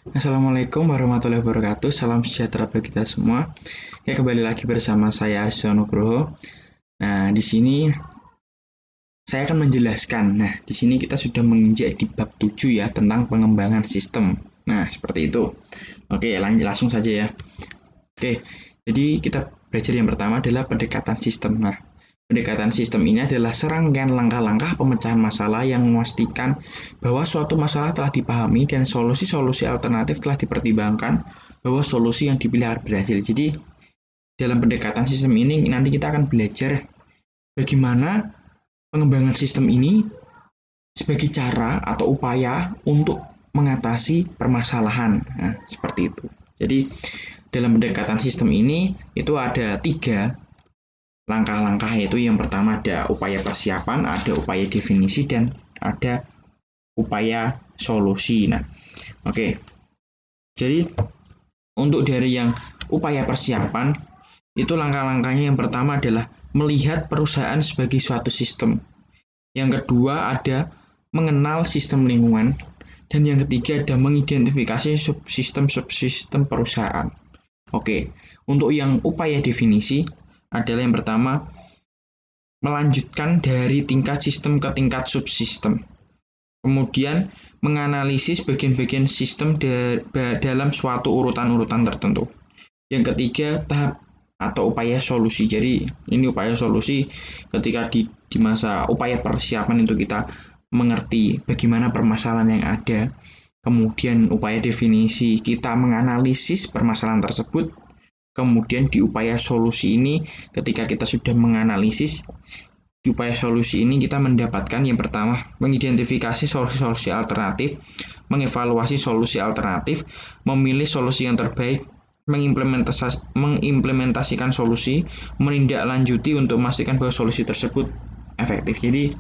Assalamualaikum warahmatullahi wabarakatuh. Salam sejahtera bagi kita semua. Ya, kembali lagi bersama saya Arsya Nugroho. Nah, di sini saya akan menjelaskan. Nah, di sini kita sudah menginjak di bab 7 ya tentang pengembangan sistem. Nah, seperti itu. Oke, lanjut langsung saja ya. Oke, jadi kita belajar yang pertama adalah pendekatan sistem. Nah, pendekatan sistem ini adalah serangkaian langkah-langkah pemecahan masalah yang memastikan bahwa suatu masalah telah dipahami dan solusi-solusi alternatif telah dipertimbangkan bahwa solusi yang dipilih akan berhasil. Jadi, dalam pendekatan sistem ini nanti kita akan belajar bagaimana pengembangan sistem ini sebagai cara atau upaya untuk mengatasi permasalahan. Nah, seperti itu. Jadi, dalam pendekatan sistem ini itu ada 3 langkah-langkah, yaitu yang pertama ada upaya persiapan, ada upaya definisi, dan ada upaya solusi. Nah, oke. Jadi untuk dari yang upaya persiapan itu langkah-langkahnya yang pertama adalah melihat perusahaan sebagai suatu sistem. Yang kedua ada mengenal sistem lingkungan, dan yang ketiga ada mengidentifikasi subsistem-subsistem perusahaan. Oke, untuk yang upaya definisi adalah yang pertama melanjutkan dari tingkat sistem ke tingkat subsistem. Kemudian menganalisis bagian-bagian sistem dalam suatu urutan-urutan tertentu. Yang ketiga, tahap atau upaya solusi. Jadi ini upaya solusi ketika di masa upaya persiapan itu kita mengerti bagaimana permasalahan yang ada. Kemudian upaya definisi kita menganalisis permasalahan tersebut. Kemudian di upaya solusi ini ketika kita sudah menganalisis, di upaya solusi ini kita mendapatkan yang pertama mengidentifikasi solusi-solusi alternatif, mengevaluasi solusi alternatif, memilih solusi yang terbaik, mengimplementasikan solusi, menindaklanjuti untuk memastikan bahwa solusi tersebut efektif. Jadi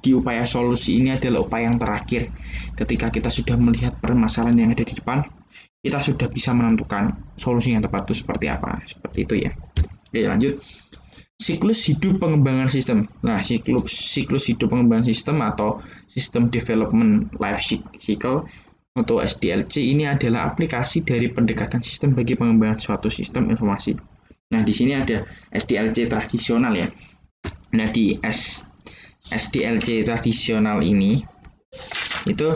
di upaya solusi ini adalah upaya yang terakhir. Ketika kita sudah melihat permasalahan yang ada di depan, kita sudah bisa menentukan solusi yang tepat itu seperti apa. Seperti itu ya. Oke, lanjut. Siklus hidup pengembangan sistem. Nah, siklus hidup pengembangan sistem atau System Development Life Cycle atau SDLC ini adalah aplikasi dari pendekatan sistem bagi pengembangan suatu sistem informasi. Nah, di sini ada SDLC tradisional ya. Nah, di SDLC tradisional ini itu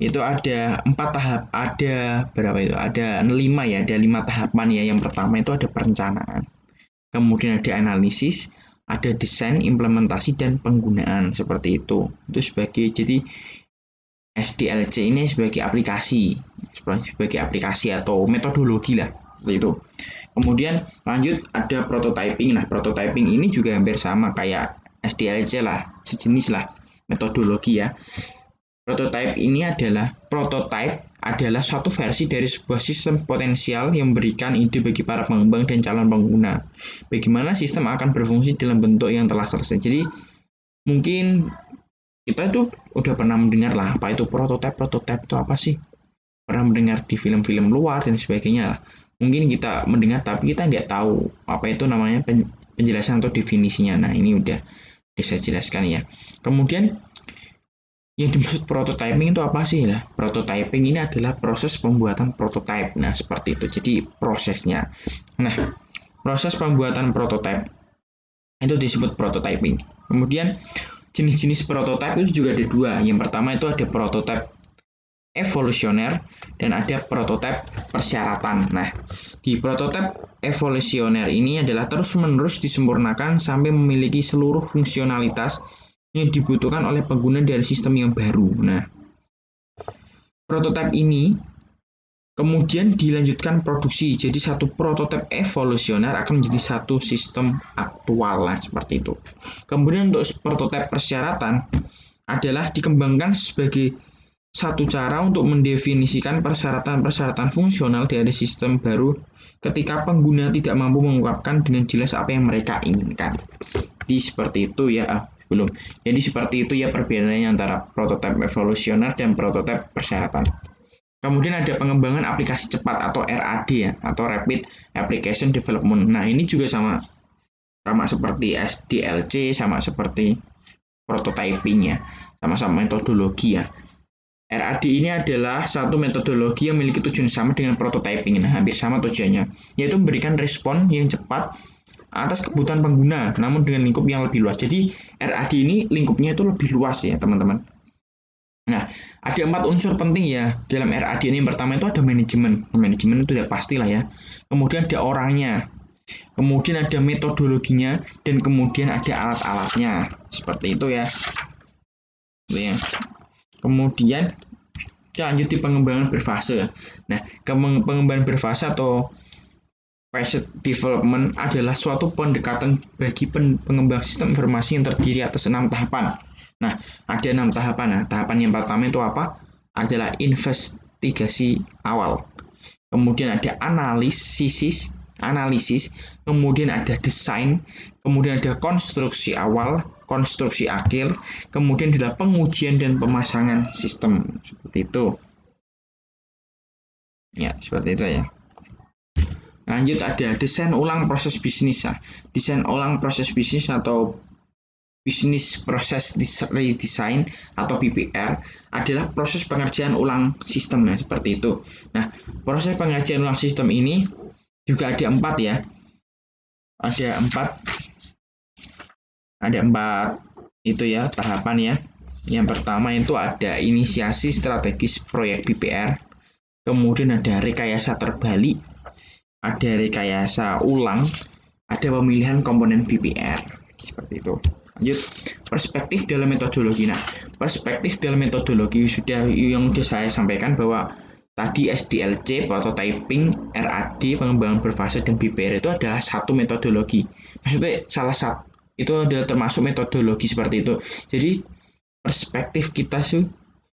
itu ada 4 tahap, ada berapa itu? Ada 5 ya, ada 5 tahapan ya. Yang pertama itu ada perencanaan, kemudian ada analisis, ada desain, implementasi, dan penggunaan seperti itu. Itu jadi SDLC ini sebagai aplikasi atau metodologi lah seperti itu. Kemudian lanjut ada prototyping. Nah, prototyping ini juga hampir sama kayak SDLC lah, sejenis lah metodologi ya. Prototype adalah suatu versi dari sebuah sistem potensial yang memberikan ide bagi para pengembang dan calon pengguna. Bagaimana sistem akan berfungsi dalam bentuk yang telah selesai. Jadi mungkin kita itu udah pernah mendengar lah apa itu prototype itu apa sih? Pernah mendengar di film-film luar dan sebagainya lah. Mungkin kita mendengar tapi kita nggak tahu apa itu namanya penjelasan atau definisinya. Nah, ini udah bisa jelaskan ya. Kemudian yang dimaksud prototyping itu apa sih lah? Prototyping ini adalah proses pembuatan prototype. Nah, seperti itu. Jadi prosesnya. Nah, proses pembuatan prototype itu disebut prototyping. Kemudian jenis-jenis prototype itu juga ada 2. Yang pertama itu ada prototype evolusioner dan ada prototype persyaratan. Nah, di prototype evolusioner ini adalah terus-menerus disempurnakan sampai memiliki seluruh fungsionalitas yang dibutuhkan oleh pengguna dari sistem yang baru. Nah, prototipe ini kemudian dilanjutkan produksi. Jadi satu prototipe evolusioner akan menjadi satu sistem aktual lah seperti itu. Kemudian untuk prototipe persyaratan adalah dikembangkan sebagai satu cara untuk mendefinisikan persyaratan-persyaratan fungsional dari sistem baru ketika pengguna tidak mampu mengungkapkan dengan jelas apa yang mereka inginkan. Jadi seperti itu ya. Belum. Jadi seperti itu ya perbedaannya antara prototipe evolusioner dan prototipe persyaratan. Kemudian ada pengembangan aplikasi cepat atau RAD ya, atau Rapid Application Development. Nah, ini juga sama seperti SDLC, sama seperti prototyping ya. sama-sama metodologi ya. RAD ini adalah satu metodologi yang memiliki tujuan sama dengan prototyping. Nah, hampir sama tujuannya, yaitu memberikan respon yang cepat atas kebutuhan pengguna, namun dengan lingkup yang lebih luas. Jadi, RAD ini lingkupnya itu lebih luas ya, teman-teman. Nah, ada 4 unsur penting ya dalam RAD ini. Yang pertama itu ada manajemen. Manajemen itu udah pastilah ya. Kemudian ada orangnya. Kemudian ada metodologinya. Dan kemudian ada alat-alatnya. Seperti itu ya. Kemudian kita lanjut di pengembangan berfase. Nah, pengembangan berfase atau phase development adalah suatu pendekatan bagi pengembang sistem informasi yang terdiri atas 6 tahapan. Nah, ada 6 tahapan. Nah, tahapan yang pertama itu apa? Adalah investigasi awal. Kemudian ada analisis, kemudian ada desain, kemudian ada konstruksi awal, konstruksi akhir, kemudian adalah pengujian dan pemasangan sistem. Seperti itu. Ya, seperti itu ya. Lanjut ada desain ulang proses bisnis. Desain ulang proses bisnis atau Business Process Redesign atau BPR adalah proses pengerjaan ulang sistem. Nah, seperti itu. Nah, proses pengerjaan ulang sistem ini juga ada 4 ya. Ada empat itu ya tahapan ya. Yang pertama itu ada inisiasi strategis proyek BPR. Kemudian ada rekayasa terbalik, ada rekayasa ulang, ada pemilihan komponen BPR. Seperti itu. Lanjut, perspektif dalam metodologi. Nah, perspektif dalam metodologi yang sudah saya sampaikan bahwa tadi SDLC, prototyping, RAD, pengembangan berfase, dan BPR itu adalah satu metodologi. Maksudnya salah satu itu adalah termasuk metodologi seperti itu. Jadi perspektif kita sih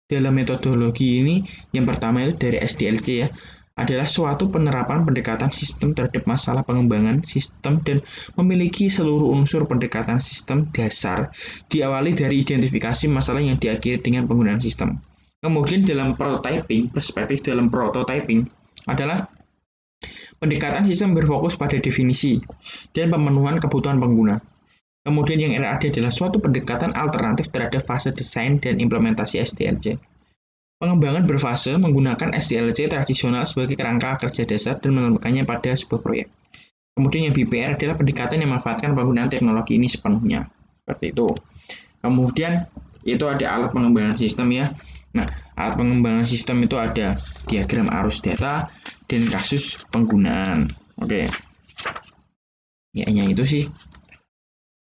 dalam metodologi ini yang pertama itu dari SDLC ya, adalah suatu penerapan pendekatan sistem terhadap masalah pengembangan sistem dan memiliki seluruh unsur pendekatan sistem dasar diawali dari identifikasi masalah yang diakhiri dengan penggunaan sistem. Kemudian dalam prototyping, perspektif dalam prototyping adalah pendekatan sistem berfokus pada definisi dan pemenuhan kebutuhan pengguna. Kemudian yang RAD adalah suatu pendekatan alternatif terhadap fase desain dan implementasi SDLC. Pengembangan berfase menggunakan SDLC tradisional sebagai kerangka kerja dasar dan menemukannya pada sebuah proyek. Kemudian yang BPR adalah pendekatan yang memanfaatkan penggunaan teknologi ini sepenuhnya. Seperti itu. Kemudian itu ada alat pengembangan sistem ya. Nah, alat pengembangan sistem itu ada diagram arus data dan kasus penggunaan. Oke. Ya, itu sih.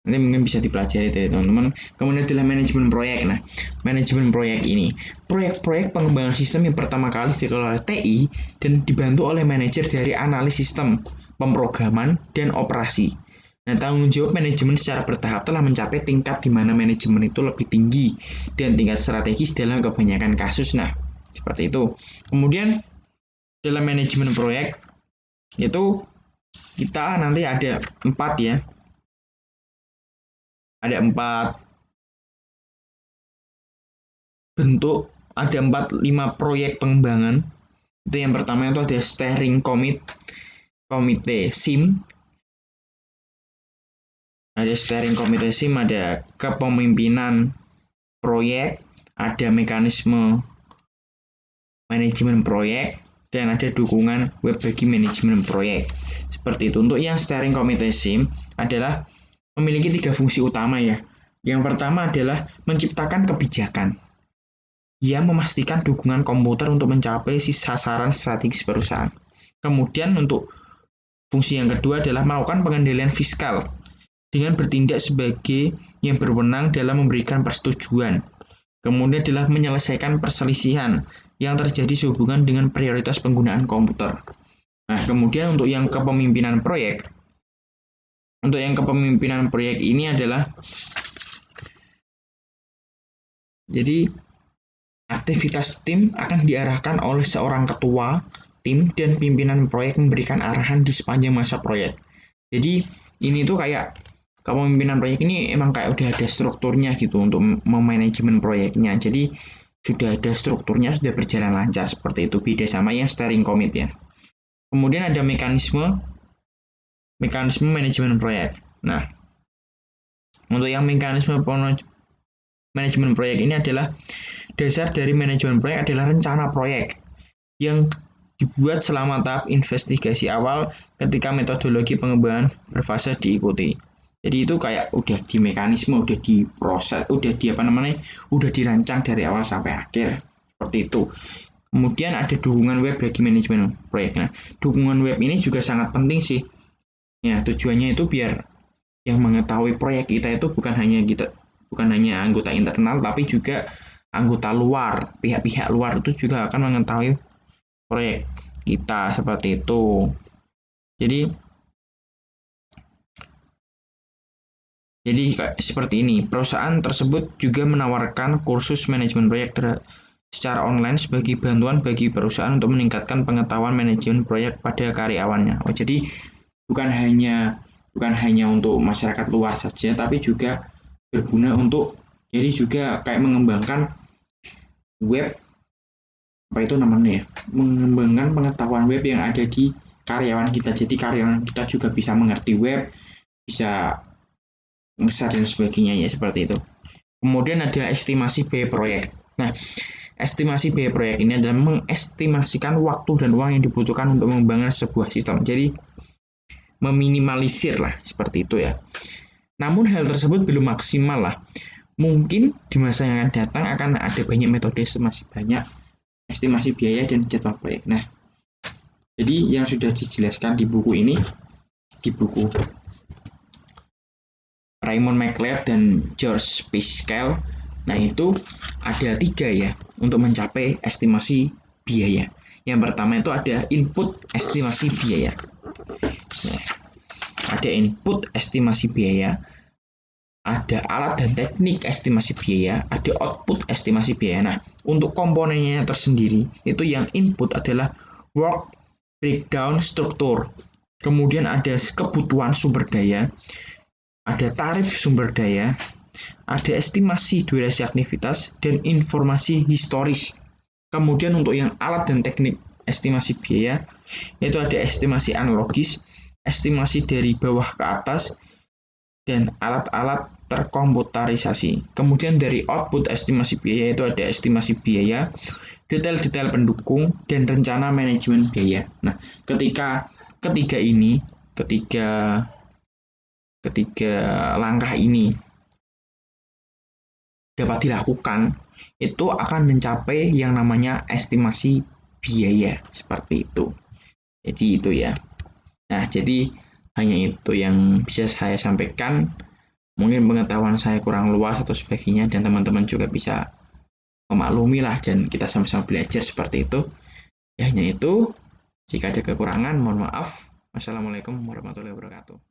Nanti mungkin bisa dipelajari dari teman-teman. Kemudian adalah manajemen proyek. Nah, manajemen proyek ini proyek-proyek pengembangan sistem yang pertama kali dikelola oleh TI dan dibantu oleh manajer dari analis sistem, pemrograman, dan operasi. Nah, tanggung jawab manajemen secara bertahap telah mencapai tingkat di mana manajemen itu lebih tinggi dan tingkat strategis dalam kebanyakan kasus. Nah, seperti itu. Kemudian dalam manajemen proyek itu kita nanti ada 4 ya. Ada 4 bentuk, ada 5 proyek pengembangan. Itu yang pertama itu ada steering komite SIM. Ada steering komite SIM, ada kepemimpinan proyek, ada mekanisme manajemen proyek, dan ada dukungan web bagi manajemen proyek. Seperti itu. Untuk yang steering komite SIM adalah memiliki 3 fungsi utama ya. Yang pertama adalah menciptakan kebijakan yang memastikan dukungan komputer untuk mencapai sasaran strategis perusahaan. Kemudian untuk fungsi yang kedua adalah melakukan pengendalian fiskal dengan bertindak sebagai yang berwenang dalam memberikan persetujuan. Kemudian adalah menyelesaikan perselisihan yang terjadi sehubungan dengan prioritas penggunaan komputer. Nah, kemudian untuk yang kepemimpinan proyek, ini adalah jadi aktivitas tim akan diarahkan oleh seorang ketua tim dan pimpinan proyek memberikan arahan di sepanjang masa proyek. Jadi ini tuh kayak kepemimpinan proyek ini emang kayak udah ada strukturnya gitu untuk memanajemen proyeknya. Jadi sudah ada strukturnya, sudah berjalan lancar seperti itu. Beda sama yang steering committee ya. Kemudian ada mekanisme manajemen proyek. Nah, untuk yang mekanisme Manajemen proyek ini adalah dasar dari manajemen proyek adalah rencana proyek yang dibuat selama tahap investigasi awal ketika metodologi pengembangan berfase diikuti. Jadi itu kayak udah di mekanisme, udah diproses, udah di apa namanya, udah dirancang dari awal sampai akhir seperti itu. Kemudian ada dukungan web bagi manajemen proyek. Nah, dukungan web ini juga sangat penting sih. Ya, tujuannya itu biar yang mengetahui proyek kita itu bukan hanya anggota internal, tapi juga anggota luar, pihak-pihak luar itu juga akan mengetahui proyek kita seperti itu. Jadi seperti ini, perusahaan tersebut juga menawarkan kursus manajemen proyek secara online sebagai bantuan bagi perusahaan untuk meningkatkan pengetahuan manajemen proyek pada karyawannya. Oh, jadi bukan hanya untuk masyarakat luas saja, tapi juga berguna untuk jadi juga kayak mengembangkan web apa itu namanya ya, mengembangkan pengetahuan web yang ada di karyawan kita. Jadi karyawan kita juga bisa mengerti web, bisa nge-share dan sebagainya ya seperti itu. Kemudian ada estimasi biaya proyek. Nah, estimasi biaya proyek ini adalah mengestimasikan waktu dan uang yang dibutuhkan untuk mengembangkan sebuah sistem. Jadi meminimalisir lah seperti itu ya. Namun hal tersebut belum maksimal lah. Mungkin di masa yang akan datang akan ada banyak metode estimasi biaya dan jadwal proyek. Nah, jadi yang sudah dijelaskan di buku ini, di buku Raymond McLeod dan George Pascal, nah itu ada 3 ya untuk mencapai estimasi biaya. Yang pertama itu ada input estimasi biaya. Nah, ada input estimasi biaya, ada alat dan teknik estimasi biaya, ada output estimasi biaya. Nah, untuk komponennya tersendiri, itu yang input adalah work breakdown struktur. Kemudian ada kebutuhan sumber daya, ada tarif sumber daya, ada estimasi durasi aktivitas, dan informasi historis. Kemudian untuk yang alat dan teknik estimasi biaya, yaitu ada estimasi analogis, estimasi dari bawah ke atas, dan alat-alat terkomputerisasi. Kemudian dari output estimasi biaya itu ada estimasi biaya, detail-detail pendukung, dan rencana manajemen biaya. Nah, ketiga langkah ini dapat dilakukan, itu akan mencapai yang namanya estimasi biaya seperti itu. Jadi itu ya. Nah, jadi hanya itu yang bisa saya sampaikan. Mungkin pengetahuan saya kurang luas atau sebagainya, dan teman-teman juga bisa memaklumi lah, dan kita sama-sama belajar seperti itu. Ya hanya itu. Jika ada kekurangan, mohon maaf. Wassalamualaikum warahmatullahi wabarakatuh.